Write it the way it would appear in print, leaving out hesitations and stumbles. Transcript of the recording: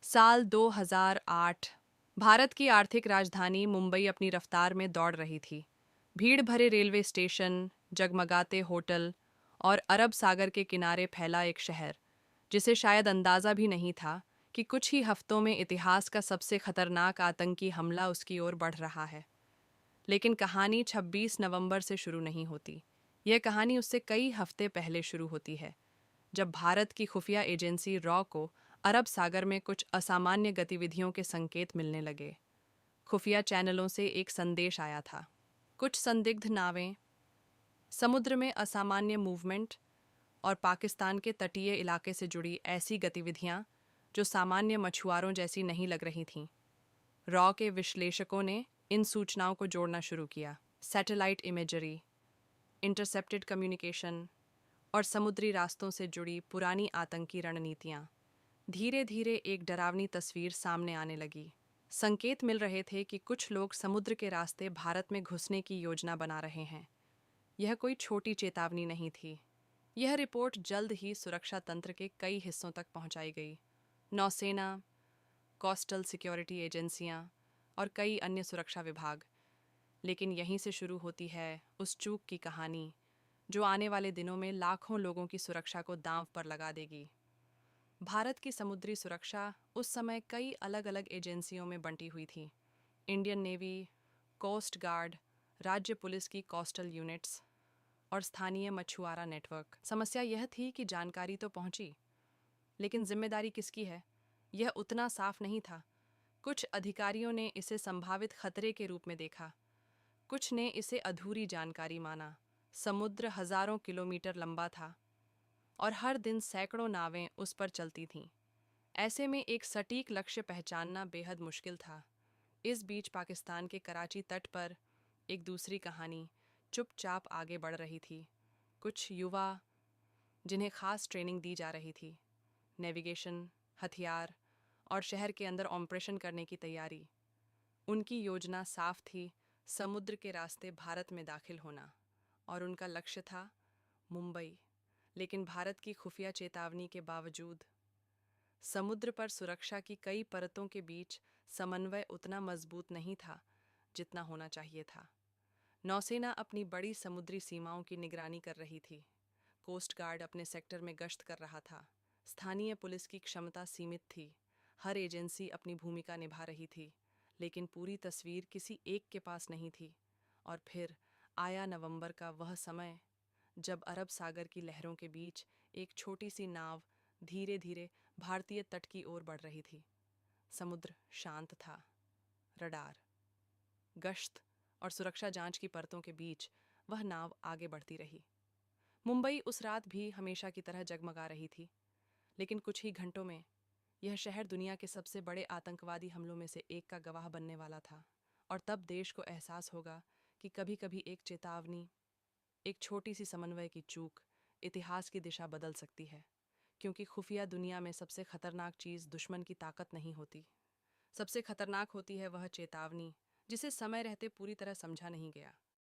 साल 2008। भारत की आर्थिक राजधानी मुंबई अपनी रफ्तार में दौड़ रही थी। भीड़ भरे रेलवे स्टेशन, जगमगाते होटल और अरब सागर के किनारे फैला एक शहर, जिसे शायद अंदाज़ा भी नहीं था कि कुछ ही हफ्तों में इतिहास का सबसे खतरनाक आतंकी हमला उसकी ओर बढ़ रहा है। लेकिन कहानी 26 नवंबर से शुरू नहीं होती। यह कहानी उससे कई हफ्ते पहले शुरू होती है, जब भारत की खुफिया एजेंसी रॉ को अरब सागर में कुछ असामान्य गतिविधियों के संकेत मिलने लगे। खुफिया चैनलों से एक संदेश आया था। कुछ संदिग्ध नावें, समुद्र में असामान्य मूवमेंट और पाकिस्तान के तटीय इलाके से जुड़ी ऐसी गतिविधियां जो सामान्य मछुआरों जैसी नहीं लग रही थीं। रॉ के विश्लेषकों ने इन सूचनाओं को जोड़ना शुरू किया। सैटेलाइट इमेजरी, इंटरसेप्टेड कम्युनिकेशन और समुद्री रास्तों से जुड़ी पुरानी आतंकी रणनीतियां। धीरे धीरे एक डरावनी तस्वीर सामने आने लगी। संकेत मिल रहे थे कि कुछ लोग समुद्र के रास्ते भारत में घुसने की योजना बना रहे हैं। यह कोई छोटी चेतावनी नहीं थी। यह रिपोर्ट जल्द ही सुरक्षा तंत्र के कई हिस्सों तक पहुंचाई गई। नौसेना, कोस्टल सिक्योरिटी एजेंसियां और कई अन्य सुरक्षा विभाग। लेकिन यहीं से शुरू होती है उस चूक की कहानी जो आने वाले दिनों में लाखों लोगों की सुरक्षा को दांव पर लगा देगी। भारत की समुद्री सुरक्षा उस समय कई अलग अलग एजेंसियों में बंटी हुई थी। इंडियन नेवी, कोस्ट गार्ड, राज्य पुलिस की कोस्टल यूनिट्स और स्थानीय मछुआरा नेटवर्क। समस्या यह थी कि जानकारी तो पहुंची, लेकिन जिम्मेदारी किसकी है, यह उतना साफ नहीं था। कुछ अधिकारियों ने इसे संभावित खतरे के रूप में देखा, कुछ ने इसे अधूरी जानकारी माना। समुद्र हजारों किलोमीटर लंबा था और हर दिन सैकड़ों नावें उस पर चलती थीं। ऐसे में एक सटीक लक्ष्य पहचानना बेहद मुश्किल था। इस बीच पाकिस्तान के कराची तट पर एक दूसरी कहानी चुपचाप आगे बढ़ रही थी। कुछ युवा जिन्हें खास ट्रेनिंग दी जा रही थी, नेविगेशन, हथियार और शहर के अंदर ऑपरेशन करने की तैयारी। उनकी योजना साफ थी, समुद्र के रास्ते भारत में दाखिल होना, और उनका लक्ष्य था मुंबई। लेकिन भारत की खुफिया चेतावनी के बावजूद समुद्र पर सुरक्षा की कई परतों के बीच समन्वय उतना मजबूत नहीं था जितना होना चाहिए था। नौसेना अपनी बड़ी समुद्री सीमाओं की निगरानी कर रही थी। कोस्ट गार्ड अपने सेक्टर में गश्त कर रहा था। स्थानीय पुलिस की क्षमता सीमित थी। हर एजेंसी अपनी भूमिका निभा रही थी, लेकिन पूरी तस्वीर किसी एक के पास नहीं थी। और फिर आया नवंबर का वह समय जब अरब सागर की लहरों के बीच एक छोटी सी नाव धीरे धीरे भारतीय तट की ओर बढ़ रही थी। समुद्र शांत था। रडार, गश्त और सुरक्षा जांच की परतों के बीच वह नाव आगे बढ़ती रही। मुंबई उस रात भी हमेशा की तरह जगमगा रही थी, लेकिन कुछ ही घंटों में यह शहर दुनिया के सबसे बड़े आतंकवादी हमलों में से एक का गवाह बनने वाला था। और तब देश को एहसास होगा कि कभी कभी एक चेतावनी, एक छोटी सी समन्वय की चूक इतिहास की दिशा बदल सकती है। क्योंकि खुफिया दुनिया में सबसे खतरनाक चीज़ दुश्मन की ताकत नहीं होती। सबसे खतरनाक होती है वह चेतावनी जिसे समय रहते पूरी तरह समझा नहीं गया।